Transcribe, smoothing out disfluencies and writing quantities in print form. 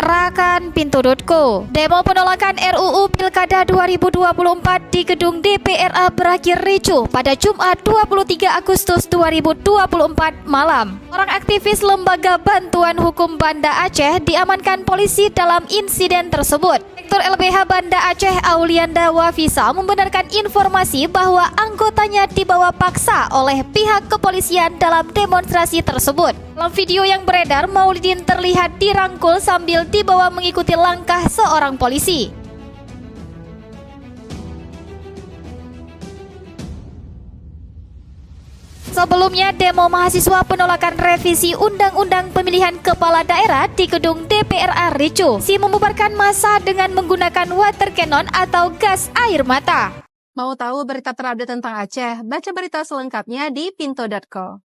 Serahkan Pintu.co. Demo penolakan RUU Pilkada 2024 di gedung DPRA berakhir ricuh pada Jumat 23 Agustus 2024 malam. Orang aktivis Lembaga Bantuan Hukum Banda Aceh diamankan polisi dalam insiden tersebut. Rektor LBH Banda Aceh Aulianda Wafisa membenarkan informasi bahwa anggotanya dibawa paksa oleh pihak kepolisian dalam demonstrasi tersebut. Dalam video yang beredar, Maulidin terlihat dirangkul sambil dibawa mengikuti langkah seorang polisi. Sebelumnya, demo mahasiswa penolakan revisi Undang-Undang Pemilihan Kepala Daerah di gedung DPRA ricuh. Membubarkan massa dengan menggunakan water cannon atau gas air mata. Mau tahu berita terupdate tentang Aceh? Baca berita selengkapnya di pinto.co.